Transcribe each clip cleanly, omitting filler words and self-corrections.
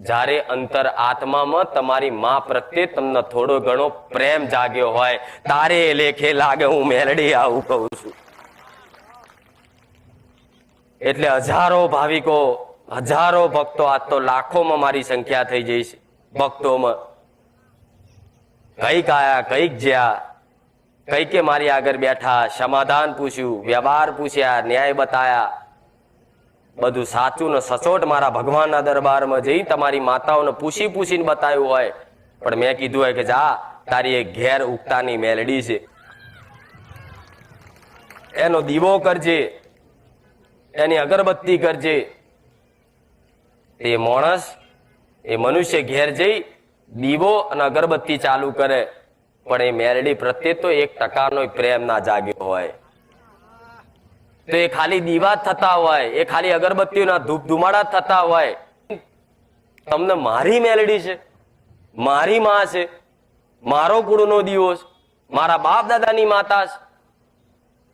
જ્યારે અંતર આત્મામાં તમારી માં પ્રત્યે તમને થોડો ઘણો પ્રેમ જાગ્યો હોય તારે લેખે લાગે હું મેલડી આવું કહું છું. એટલે હજારો ભાવિકો, હજારો ભક્તો, આજ તો લાખોમાં મારી સંખ્યા થઈ જઈ છે ભક્તોમાં. કઈક આયા, કઈક જ્યાં, કઈકે મારી આગળ બેઠા, સમાધાન પૂછ્યું, વ્યવહાર પૂછ્યા, ન્યાય બતાયા, બધું સાચું ને સચોટ મારા ભગવાનના દરબારમાં જઈ તમારી માતાઓને પૂછી પૂછીને બતાવ્યું હોય. પણ મેં કીધું હોય કે જા તારી એક ઘેર ઉગતાની મેલડી છે, એનો દીવો કરજે, એની અગરબત્તી કરજે. એ માણસ, એ મનુષ્ય ઘેર જઈ દીવો અને અગરબત્તી ચાલુ કરે, પણ એ મેલડી પ્રત્યે તો 1% પ્રેમ ના જાગ્યો હોય. તો એ ખાલી દીવા થતા હોય, એ ખાલી અગરબત્તીઓના ધૂપ ધુમાડા થતા હોય. તમને મારી મેલડી છે, મારી માં છે, મારો કુળનો દીવો છે, મારા બાપ દાદાની માતા છે,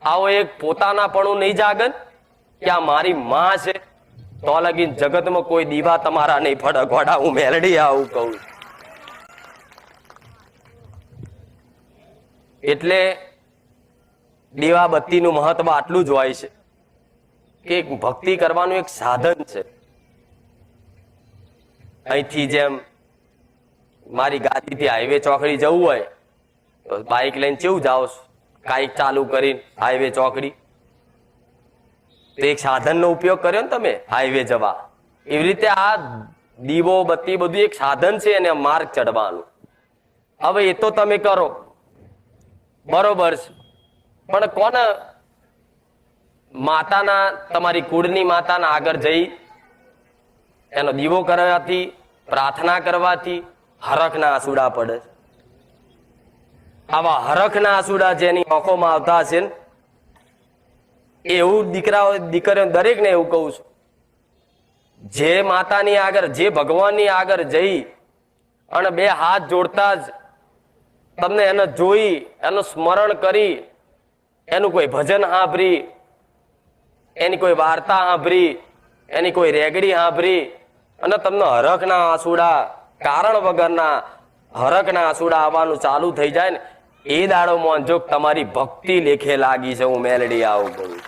આવો એક પોતાનાપણું નહીં જાગન કે આ મારી માં છે, તો લગીન જગતમાં કોઈ દીવા તમારા નહીં ફડકવાડા. હું મેલડી આવું કહું. એટલે દીવા બત્તીનું મહત્વ આટલું જ હોય છે કે ભક્તિ કરવાનું એક સાધન છે. અહીંથી જેમ મારી ગાડીથી હાઈવે ચોકડી જવું હોય તો બાઇક લઈને કેવું જાઓ, કાઈક ચાલુ કરીને હાઈવે ચોકડી, તો એક સાધનનો ઉપયોગ કર્યો ને તમે હાઈવે જવા. એવી રીતે આ દીવો બત્તી બધું એક સાધન છે અને માર્ગ ચડવાનું. હવે એ તો તમે કરો બરોબર છે, પણ કોને માતાના, તમારી કુળની માતાના આગળ જઈ એનો દીવો કરવાથી, પ્રાર્થના કરવાથી હરખના આંસુડા પડે. આવા હરખના આંસુડા જેની આંખોમાં આવતા હશે ને, એવું દીકરાઓ દીકરીઓ દરેકને એવું કહું છું, જે માતાની આગળ, જે ભગવાનની આગળ જઈ અને 2 હાથ જોડતા જ તમને એને જોઈ, એનું સ્મરણ કરી, એનું કોઈ ભજન સાંભળી, એની કોઈ વાર્તા સાંભળી, એની કોઈ રેગડી સાંભળી અને તમને હરખના આંસુડા, કારણ વગરના હરખના આંસુડા આવવાનું ચાલુ થઈ જાય ને, એ દાડો મોંજો તમારી ભક્તિ લેખે લાગી છે. હું મેલડી આવું કહું.